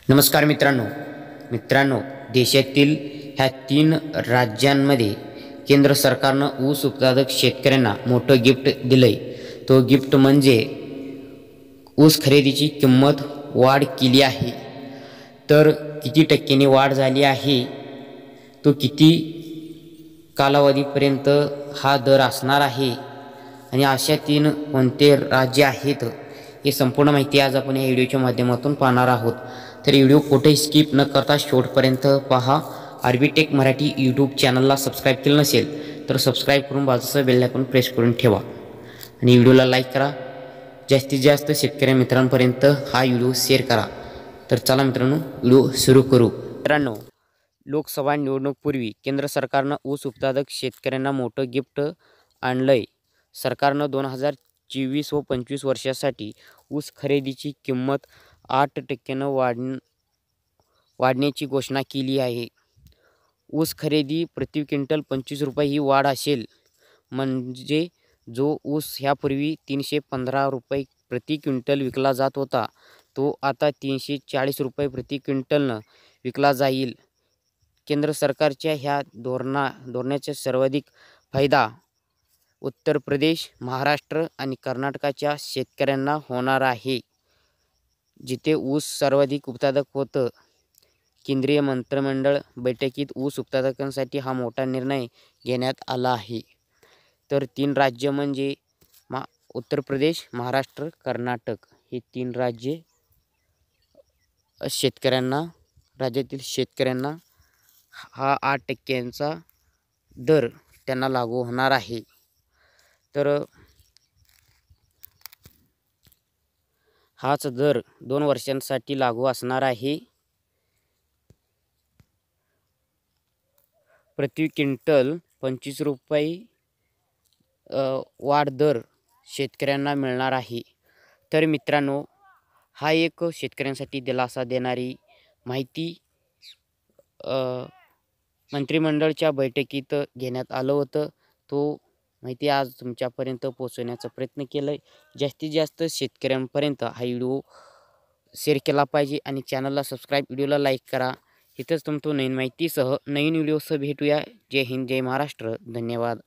नमस्कार मित्रांनो मित्रांनो देशातील ह्या 3 राज्यांमध्ये केंद्र सरकारनं ऊस उत्पादक शेतकऱ्यांना मोठं गिफ्ट दिलंय। तो गिफ्ट म्हणजे ऊस खरेदीची किंमत वाढ केली आहे। तर किती टक्क्यांनी वाढ झाली आहे, तो किती कालावधीपर्यंत हा दर असणार आहे आणि अशा 3 कोणते राज्य आहेत, हे संपूर्ण माहिती आज आपण या व्हिडिओच्या माध्यमातून पाहणार आहोत। तर व्हिडिओ कुठे स्किप न करता शेवटपर्यंत पहा। आरबी टेक मराठी यूट्यूब चॅनलला सबस्क्राईब केलं नसेल तर सबस्क्राईब करून बाजूचं बेल आयकॉन प्रेस करून ठेवा आणि व्हिडिओला लाईक करा। जास्तीत जास्त शेतकरी मित्रांपर्यंत हा व्हिडिओ शेअर करा। तर चला मित्रांनो, व्हिडिओ सुरू करू। मित्रांनो, लोकसभा निवडणुकीपूर्वी केंद्र सरकारनं ऊस उत्पादक शेतकऱ्यांना मोठं गिफ्ट आणलंय। सरकारनं 2024 व 25 वर्षासाठी ऊस खरेदीची किंमत 8% वाढण्याची घोषणा केली आहे। ऊस खरेदी प्रति क्विंटल 25 रुपये ही वाढ असेल। म्हणजे जो ऊस ह्यापूर्वी 315 रुपये प्रति क्विंटल विकला जात होता, तो आता 340 रुपये प्रति क्विंटलनं विकला जाईल। केंद्र सरकारच्या ह्या धोरणाचा सर्वाधिक फायदा उत्तर प्रदेश, महाराष्ट्र आणि कर्नाटकाच्या शेतकऱ्यांना होणार आहे, जिथे ऊस सर्वाधिक उत्पादक होतं। केंद्रीय मंत्रिमंडळ बैठकीत ऊस उत्पादकांसाठी हा मोठा निर्णय घेण्यात आला आहे। तर 3 राज्य म्हणजे उत्तर प्रदेश, महाराष्ट्र, कर्नाटक हे 3 राज्ये राज्यातील शेतकऱ्यांना हा 8% दर त्यांना लागू होणार आहे। तर हाच दर 2 वर्षांसाठी लागू असणार आहे। प्रति क्विंटल 25 रुपये वाढ दर शेतकऱ्यांना मिळणार आहे। तर मित्रांनो, हा एक शेतकऱ्यांसाठी दिलासा देणारी माहिती मंत्रिमंडळाच्या बैठकीत घेण्यात आलं होतं। तो माहिती आज तुमच्यापर्यंत पोहोचवण्याचा प्रयत्न केला आहे। जास्तीत जास्त शेतकऱ्यांपर्यंत हा व्हिडिओ शेअर केला पाहिजे आणि चॅनलला सबस्क्राईब, व्हिडिओला लाईक करा। इथंच तुमचं नवीन माहितीसह नवीन व्हिडिओसह भेटूया। जय हिंद, जय महाराष्ट्र, धन्यवाद।